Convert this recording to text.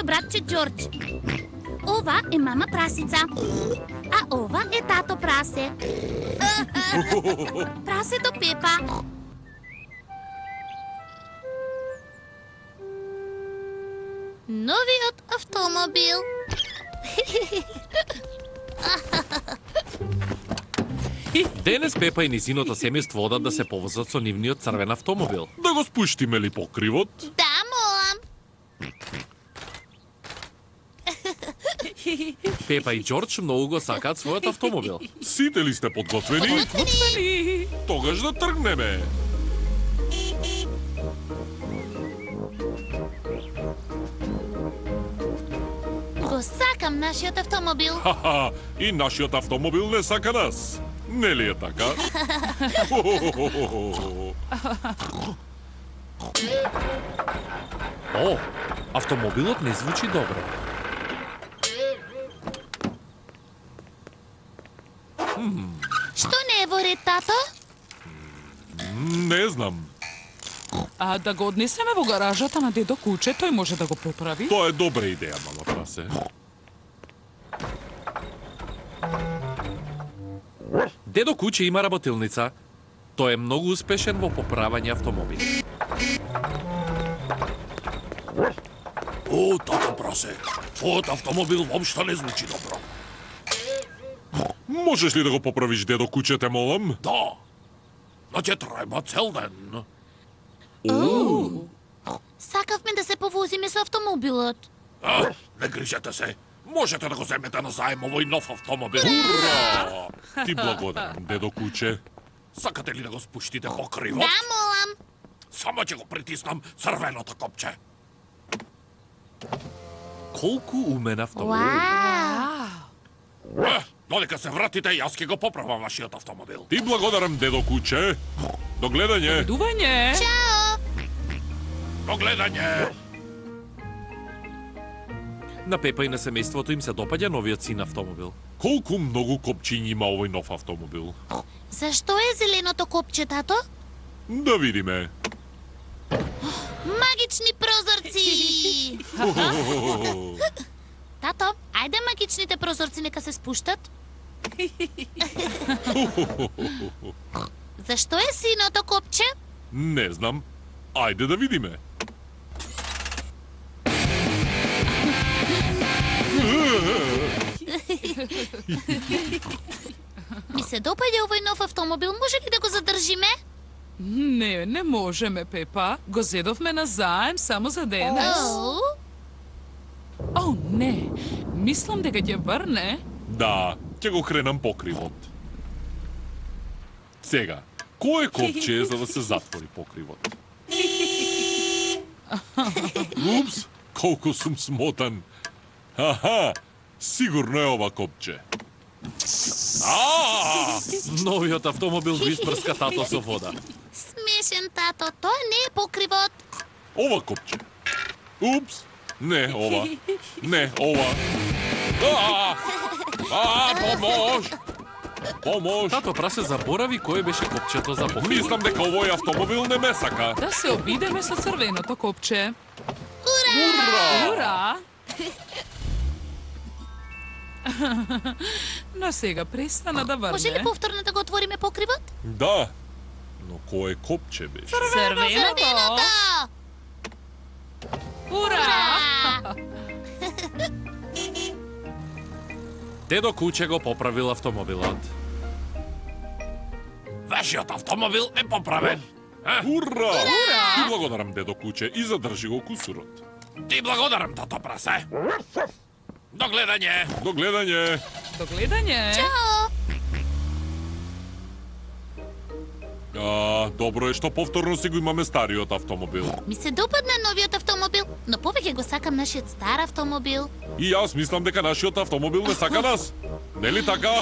братче Джордж. Ова е мама прасица. А ова е тато прасе. Прасето Пепа. Новиот автомобил. Денес Пепа и низиното семејство одат да се повозат со нивниот црвен автомобил. Да го спуштиме ли покривот? Да, молам. Пепа и Џордж многу го сакаат својот автомобил. Сите ли сте подготвени? Готвени! Тогаш да тргнеме. Го сакам нашиот автомобил. Ха-ха, и нашиот автомобил не сака нас. Нели е така? О, автомобилот не звучи добро. Што не е во ред, тато? Не знам. А да го однесеме во гаражата на дедо Куче, тој може да го поправи. Тоа е добра идеја, мама прасе. Дедо Куче има работилница. Тој е многу успешен во поправање автомобили. О, тато прасе, твојот автомобил воопшто не звучи добро. Можеш ли да го поправиш, дедо Куче, те молам? Да, но ќе треба цел ден. Сакавме да се повозиме со автомобилот. Не грижете се. Можете да го земете на заем овој нов автомобил. Ура! Ти благодарам, дедо Куче. Сакате ли да го спуштите покривот? Да, молам. Само ќе го притиснам црвеното копче. Колку умен автомобил. Вау! Додека се вратите, јас ќе го поправам вашиот автомобил. Ти благодарам, дедо Куче. До гледање. Довидување! Чао! До гледање. На Пепа и на семејството им се допаѓа новиот син автомобил. Колку многу копчиња има овој нов автомобил? Зашто е зеленото копче, тато? Да видиме. Магични прозорци! Тато, ајде магичните прозорци нека се спуштат. Зашто е синото копче? Не знам. Ајде да видиме. Ми се допаѓа овој нов автомобил, може ли да го задржиме? Не, не можеме, Пепа. Го зедовме на заем само за денес. Оу, О, не. Мислам дека ќе врне. Да, ќе го хренам покривот. Сега, кое копче е за да се затвори покривот? Упс, колку сум смотан. Аха, сигурно е ова копче. Новиот автомобил го испрска тато со вода. смешен тато, тоа не е покривот. Ова копче. Упс, не ова. Не ова. Помош! Помош! Тато прасе заборави кој беше копчето за покривот. Мислам дека овој автомобил не ме сака. Да се обидеме со црвеното копче. Ура! Ура! Но сега престана да врне. Може ли повторно да го отвориме покривот? Да, но кое копче беше? Црвеното! Црвеното! Ура! Дедо Куче го поправил автомобилот. Вашиот автомобил е поправен. Ура! Ти благодарам, дедо Куче, и задржи го кусурот. Ти благодарам, тато прасе. До гледање. До гледање. До гледање! Чао! Добро е што повторно си го имаме стариот автомобил. Ми се допадна новиот автомобил, но повеќе го сакам нашиот стар автомобил. И јас мислам дека нашиот автомобил не сака нас. Нели така?